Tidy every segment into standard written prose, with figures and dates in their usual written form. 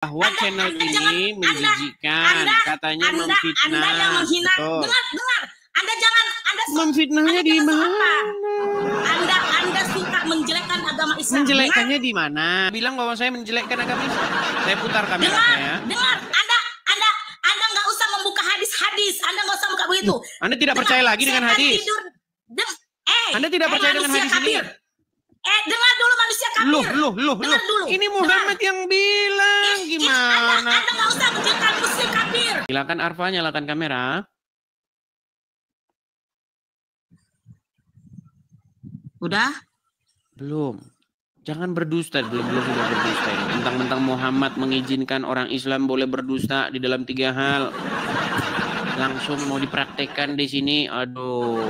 bahwa channel ini menjijikan, katanya memfitnah. Anda yang menghina. Dengar. Anda jangan. Memfitnahnya di mana? Anda suka menjelekkan agama Islam. Menjelekkannya di mana? Bilang bahwa saya menjelekkan agama Islam. Saya putar kamera saya. Dengar. Anda nggak usah membuka hadis. Anda nggak usah buka begitu. Anda tidak percaya lagi dengan hadis. Anda tidak percaya dengan hadis ini. Dengar dulu manusia kafir. Loh. Ini Muhammad yang bilang gimana? Anda nggak usah menjelekkan muslim kafir. Silakan Arfa, nyalakan kamera. Udah? Belum. Jangan berdusta, belum sudah berdusta ini. Mentang-mentang Muhammad mengizinkan orang Islam boleh berdusta di dalam 3 hal. Langsung mau dipraktekkan di sini. Aduh.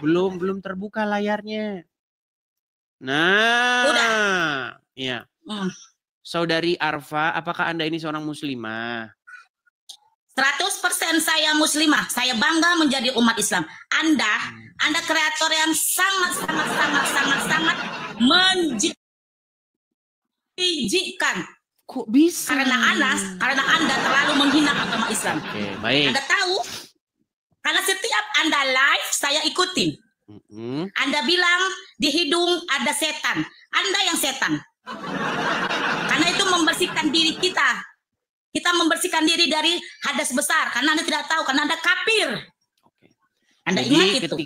Belum terbuka layarnya. Nah. Udah. Iya. Saudari Arfa, apakah Anda ini seorang muslimah? 100% saya muslimah. Saya bangga menjadi umat Islam. Anda kreator yang sangat menjijikkan. Kok bisa? Karena Anda terlalu menghina agama Islam. Oke, baik. Anda tahu? Karena setiap Anda live saya ikutin. Anda bilang di hidung ada setan. Anda yang setan. Karena itu membersihkan diri kita. Kita membersihkan diri dari hadas besar. Karena Anda tidak tahu. Karena Anda kafir. Anda ingat itu.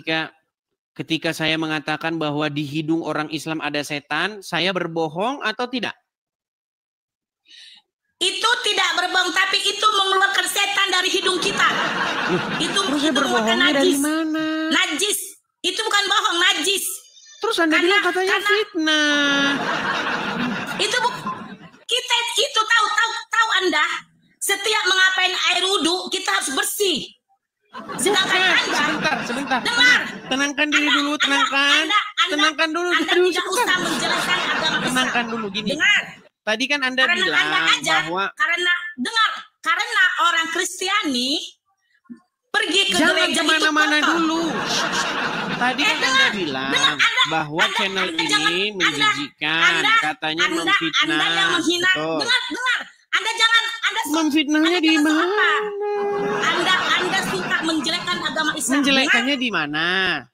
Ketika saya mengatakan bahwa di hidung orang Islam ada setan, saya berbohong atau tidak? Itu tidak berbohong, tapi itu mengeluarkan setan dari hidung kita. Itu berbohongnya dari mana? Najis. Itu bukan bohong, najis. Terus Anda bilang katanya fitnah. Kita itu tahu Anda. Setiap mengapain air wudhu kita harus bersih. Sedangkan Anda, sebentar. Dengar. Tenangkan diri dulu, tenangkan. Tenangkan dulu. Anda tidak usah menjelaskan agama Islam. Tenangkan dulu gini. Dengar. Tadi kan Anda bilang bahwa karena orang Kristiani pergi ke jangan gereja kemana-mana itu dulu. Tadi kan Anda bilang bahwa channel ini menjijikan, katanya memfitnah. Anda yang menghina. Dengar. Anda jangan. Memfitnahnya di mana? Anda suka menjelekkan agama Islam. Menjelekkannya di mana?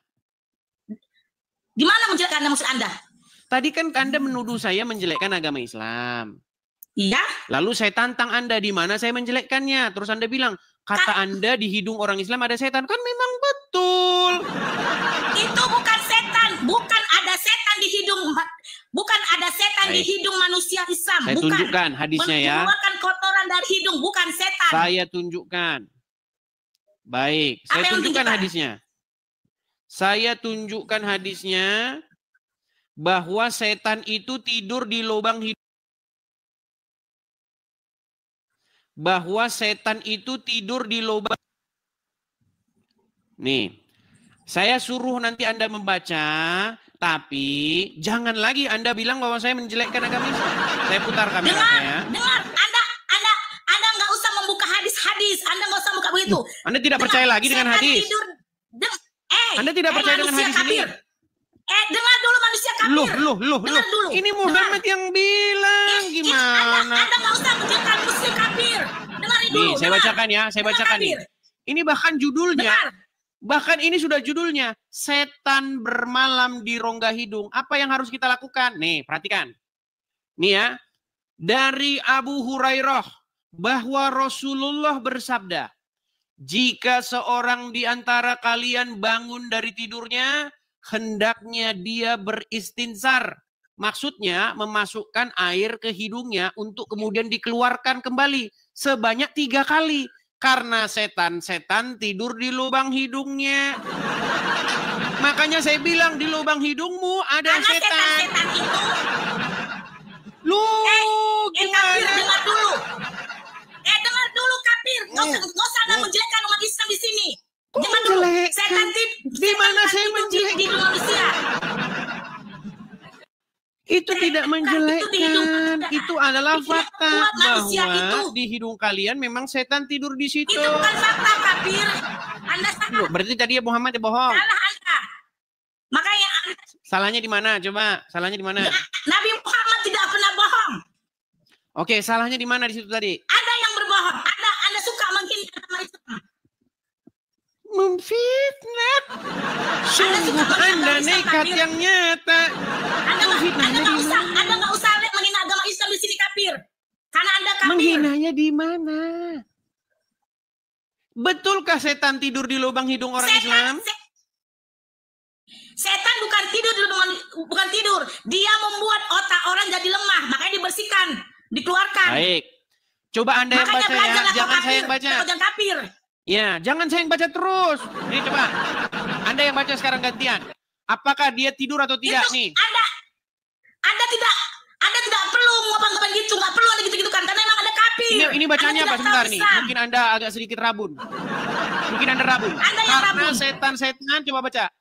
Di mana menjelekkan maksud Anda? Tadi kan Anda menuduh saya menjelekkan agama Islam. Iya. Lalu saya tantang Anda di mana saya menjelekkannya. Terus Anda bilang, kata Anda di hidung orang Islam ada setan. Kan memang betul. Itu bukan setan. Bukan ada setan di hidung. Bukan ada setan di hidung manusia Islam. Saya tunjukkan hadisnya ya. Mengeluarkan kotoran dari hidung. Bukan setan. Saya tunjukkan. Baik. Saya tunjukkan hadisnya. Saya tunjukkan hadisnya. Bahwa setan itu tidur di lubang hidung. Bahwa setan itu tidur di lubang. Nih, saya suruh nanti Anda membaca, tapi jangan lagi Anda bilang bahwa saya menjelekkan agama Islam. Saya putar kamera saya. Dengar, Anda nggak usah membuka hadis. Anda nggak usah buka begitu. Anda tidak percaya lagi dengan hadis. Anda tidak percaya dengan hadis ini. Dengar dulu manusia kafir. Loh. Ini Muhammad yang bilang gimana? Anda nggak usah menjelekkan muslim kafir. Dengar dulu. Nih, saya bacakan ya, saya bacakan nih. Ini bahkan judulnya. Bahkan ini sudah judulnya. Setan bermalam di rongga hidung. Apa yang harus kita lakukan? Nih, perhatikan. Nih ya. Dari Abu Hurairah bahwa Rasulullah bersabda, jika seorang di antara kalian bangun dari tidurnya, hendaknya dia beristinsar. Maksudnya memasukkan air ke hidungnya untuk kemudian dikeluarkan kembali sebanyak 3 kali. Karena setan tidur di lubang hidungnya. Makanya saya bilang di lubang hidungmu ada setan. Setan itu. Gimana? Kafir, dengar dulu. Dengar dulu kafir. Nggak usah Anda menjelekkan umat Islam di sini. Jangan dulu. Setan di mana saya menjelekkan? Di manusia. Itu tidak menjelekkan. Itu adalah fakta bahwa di hidung kalian memang setan tidur di situ. Itu bukan fakta, kafir. Anda salah. Berarti tadi ya Muhammad ya bohong. Salah Anda. Makanya Anda. Salahnya di mana? Coba, salahnya di mana? Nabi Muhammad tidak pernah bohong. Oke, salahnya di mana di situ tadi? Ada yang berbohong. Anda suka menghina agama Islam. Memfitnah. Sungguh Anda nekat yang nyata. Anda nggak usah menghina agama Islam di sini kafir. Karena Anda kafir. Menghinanya di mana? Betulkah setan tidur di lubang hidung orang Islam? Setan bukan tidur di lubang, bukan tidur. Dia membuat otak orang jadi lemah, makanya dibersihkan, dikeluarkan. Baik. Coba Anda yang baca ya, jangan saya yang baca. Jangan kafir. Ya, jangan saya yang baca terus. Nih coba. Anda yang baca sekarang gantian. Apakah dia tidur atau tidak nih? Anda tidak perlu ngomong-ngomong gitu, nggak perlu ada gitu-gitu kan, karena emang ada kafir. Ini bacanya apa sebentar nih? Mungkin Anda agak sedikit rabun. Mungkin Anda rabun. Karena setan-setan, coba baca.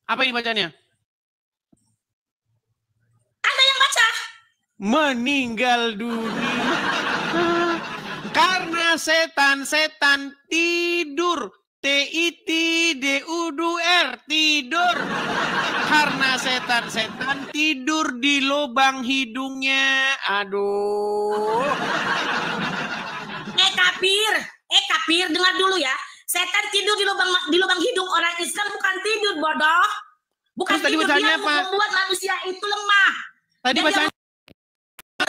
Apa ini bacanya? Anda yang baca. Meninggal dunia. Karena setan-setan tidur. T-I-T-D-U-D-U-R, tidur. Karena setan-setan tidur di lubang hidungnya. Aduh. Kafir, dengar dulu ya. Setan tidur di lubang hidung orang Islam bukan tidur, bodoh. Bukan tidur, dia membuat manusia itu lemah. Tadi bacanya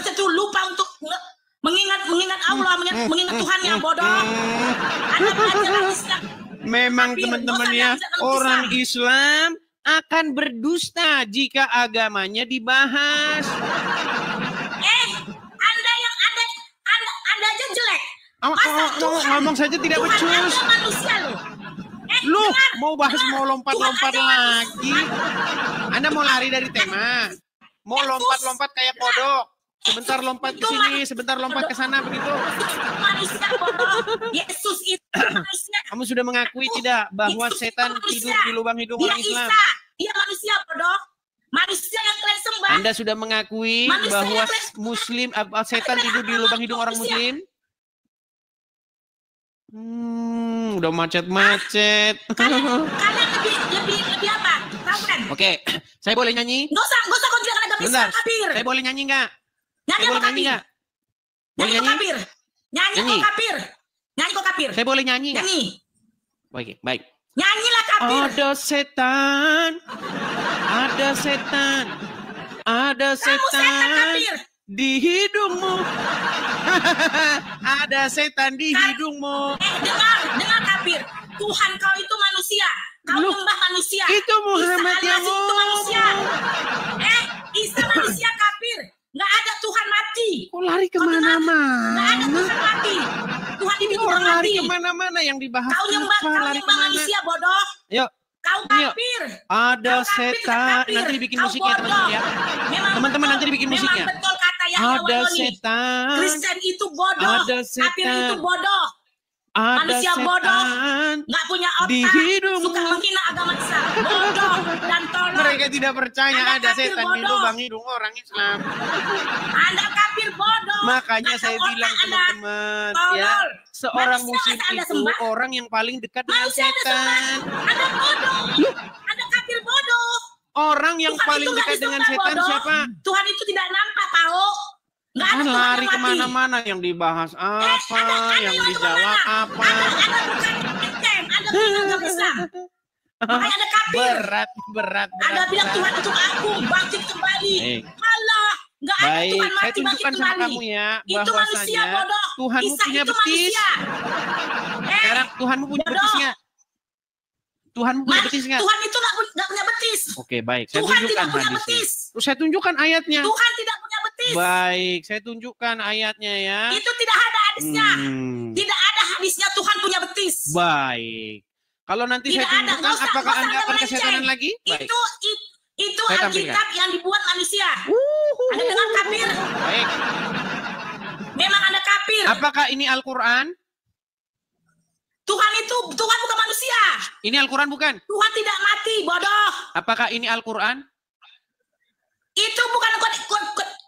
itu lupa untuk mengingat Allah, mengingat Tuhannya, bodoh. Anda belajar Islam. Memang teman-teman ya, orang Islam akan berdusta jika agamanya dibahas. Anda aja jelek. Ngomong saja tidak becus. Lu mau bahas mau lompat-lompat lagi. Anda mau lari dari tema. Mau lompat-lompat kayak kodok. Sebentar lompat ke sini, sebentar lompat ke sana begitu. Manusia bodoh. Yesus itu manusia. Kamu sudah mengakui tidak bahwa setan tidur di lubang hidung orang Islam? Dia manusia bodoh. Manusia yang kalian sembah. Anda sudah mengakui bahwa setan tidur di lubang hidung orang Muslim? Udah macet-macet. Kalian lebih apa? Tahu kan? Oke, saya boleh nyanyi? Nggak usah kau bilang agama Islam kafir. Saya boleh nyanyi nggak? Nyanyi kok kafir. Nyanyi kok kafir. Nyanyi kok kafir. Saya boleh nyanyi nggak? Nyanyi. Baik. Nyanyilah kafir. Ada setan di hidungmu. Ada setan di hidungmu. Dengar kafir. Tuhan kau itu manusia. Kau nyembah manusia. Itu Muhammad yang ngomong. Isa manusia kafir. Nggak ada Tuhan mati. Kok lari kemana-mana? Nggak ada Tuhan mati. Tuhan itu orang mati. Lari kemana-mana yang dibahas. Kau nyembah manusia bodoh. Yuk. Kau kafir. Ada setan. Nanti dibikin musiknya teman-teman ya. Teman-teman nanti dibikin musiknya. Memang betul kata yang ada setan. Kristen itu bodoh. Ada setan. Kafir itu bodoh. Ada manusia setan bodoh, nggak punya otak, di hidungmu. suka menghina agama Islam, bodoh dan tolol. Mereka tidak percaya ada setan di lubang hidung orang Islam. Anda kafir bodoh. Makanya saya bilang teman-teman, ya, seorang muslim itu orang yang paling dekat dengan setan. Anda bodoh. Anda kafir bodoh. Orang yang paling dekat dengan setan siapa? Tuhan itu tidak nampak, Pak. Nggak ada lari kemana-mana yang dibahas apa, yang dijawab apa. Anda bilang agama Islam. Makanya Anda kafir. Berat. Anda bilang Tuhan itu agung, bangkit kembali. Allah, nggak ada Tuhan mati, saya tunjukkan sama kamu ya, bahwasanya Tuhanmu punya betis. Sekarang Tuhanmu punya betisnya. Tuhanmu punya betis nggak? Tuhan itu nggak punya betis. Oke, baik. Saya Tuhan tunjukkan tidak punya hadisnya. betis. Terus saya tunjukkan ayatnya. Tuhan tidak punya betis. Baik, saya tunjukkan ayatnya ya. Itu tidak ada hadisnya. Tidak ada hadisnya Tuhan punya betis. Baik. Kalau nanti tidak saya tunjukkan, apakah Anda akan kesetanan lagi? Baik. Itu Alkitab yang dibuat manusia. Anda dengar kafir? Baik. Memang Anda kafir. Apakah ini Al-Quran? Tuhan bukan manusia. Ini Al-Quran bukan? Tuhan tidak mati, bodoh. Apakah ini Al-Quran? Itu bukan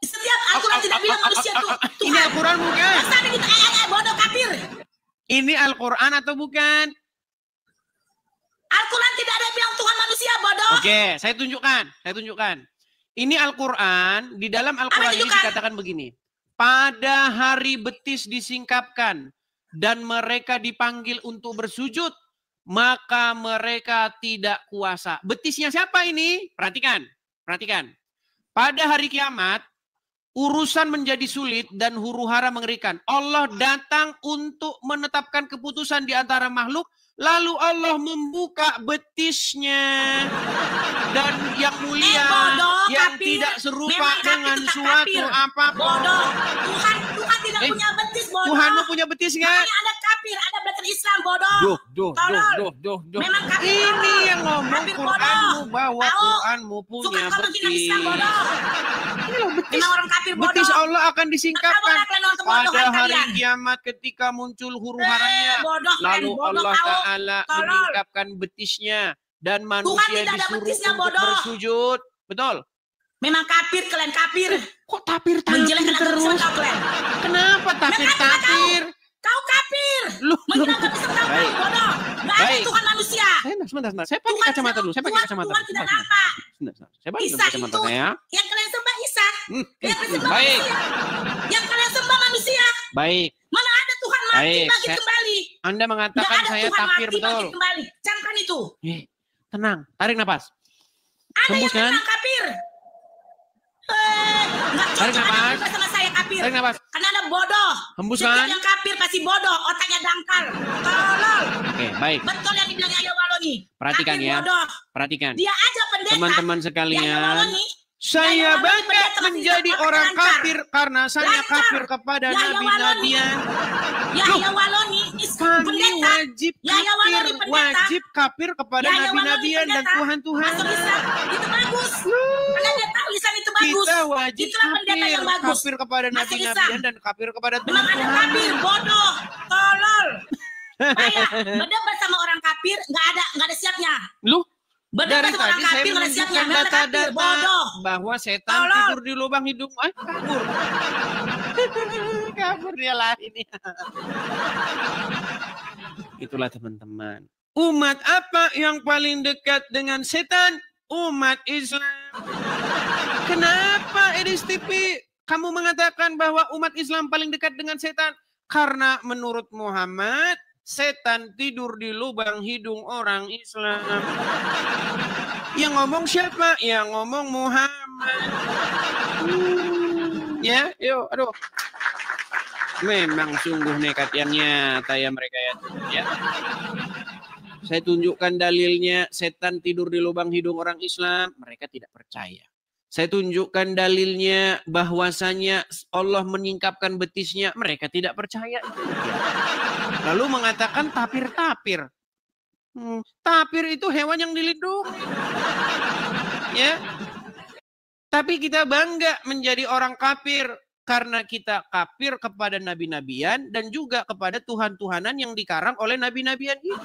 setiap Al-Quran tidak bilang manusia itu Tuhan. Ini Al-Quran bukan? Masa kita bodoh kafir. Ini Al-Quran atau bukan? Al-Quran tidak ada bilang Tuhan manusia, bodoh. Oke, saya tunjukkan. Ini Al-Quran, di dalam Al-Quran ini dikatakan begini. Pada hari betis disingkapkan dan mereka dipanggil untuk bersujud, maka mereka tidak kuasa. Betisnya siapa ini? Perhatikan, perhatikan. Pada hari kiamat, urusan menjadi sulit dan huru-hara mengerikan. Allah datang untuk menetapkan keputusan di antara makhluk, lalu Allah membuka betisnya. Dan yang mulia, yang kapir. tidak serupa dengan suatu apapun. Bodoh. Tuhan tidak punya betis, bodoh. Tuhan punya betis nggak? Makanya ada kapir, ada belajar Islam, bodoh. Duh. Memang kapir ini bodoh. yang ngomong kapir Quranmu bahwa Tahu. Quranmu punya betis. Islam, bodoh. Ini loh betis. Memang orang kapir bodoh. Betis Allah akan disingkapkan pada hari kalian. kiamat ketika muncul huru-haranya. Lalu Allah Ta'ala meningkapkan betisnya. Dan manusia disuruh untuk bersujud. Betul? Memang kapir, kalian kapir. Kok tapir-tapir terus? Kenapa tapir-tapir? Kau kapir. Menghinakan bisa tahu, bodoh. Gak ada Tuhan manusia. Sebentar. Saya pakai kacamata dulu. Tuhan tidak nampak. Saya pakai Isa kacamata itu saya. yang kalian sembah Isa. Yang kalian sembah Baik. manusia. Yang kalian sembah manusia. Baik. Mana ada Tuhan mati bangkit kembali. Anda mengatakan saya Tuhan tapir, mati, betul. Kembali. Camkan itu. Tenang, tarik nafas. Ada Hembus, yang kan? memang kapir. Nggak Tarik cocok nafas. Anda sama saya kapir. Tarik nafas. Karena Anda bodoh. Hembus, Setiap kan? yang kapir pasti bodoh. Otaknya dangkal. Tolol. Oke, baik. Betul yang dibilang Yahya Waloni. Perhatikan kapir ya. Bodoh. Perhatikan. Dia aja pendeta. Teman-teman Yahya sekalian. Waloni. Saya bangga menjadi orang kafir karena saya kafir kepada nabi-nabian. Yahya Waloni Kami wajib pendeta. kafir kepada nabi-nabian dan Tuhan-Tuhan. Masuk Islam, itu bagus. Karena dia tahu lisan itu bagus. Kita wajib Itulah pendeta yang bagus. kafir kepada Masuk nabi-nabian dan kafir kepada Memang ada Tuhan-Tuhan. kafir, bodoh, tolol. Berdebat sama orang kafir nggak ada siapnya. Lu? Berdebat Dari sama orang tadi saya kafir nggak ada siapnya. menunjukkan Memang ada kafir, data-data bodoh. bahwa setan Tolol. tidur di lubang hidung. Kabur. Kabur dia lain ya. Itulah teman-teman. Umat apa yang paling dekat dengan setan? Umat Islam. Kenapa EDIS-TV kamu mengatakan bahwa umat Islam paling dekat dengan setan? Karena menurut Muhammad, setan tidur di lubang hidung orang Islam. Yang ngomong siapa? Yang ngomong Muhammad. Ya, yuk, aduh. Memang sungguh nekat yang nyata ya mereka ya. Saya tunjukkan dalilnya, setan tidur di lubang hidung orang Islam, mereka tidak percaya. Saya tunjukkan dalilnya bahwasanya Allah menyingkapkan betisnya, mereka tidak percaya. Lalu mengatakan tapir-tapir. Tapir itu hewan yang dilindungi. Ya. Tapi kita bangga menjadi orang kafir karena kita kafir kepada nabi-nabian dan juga kepada Tuhan-Tuhanan yang dikarang oleh nabi-nabian itu.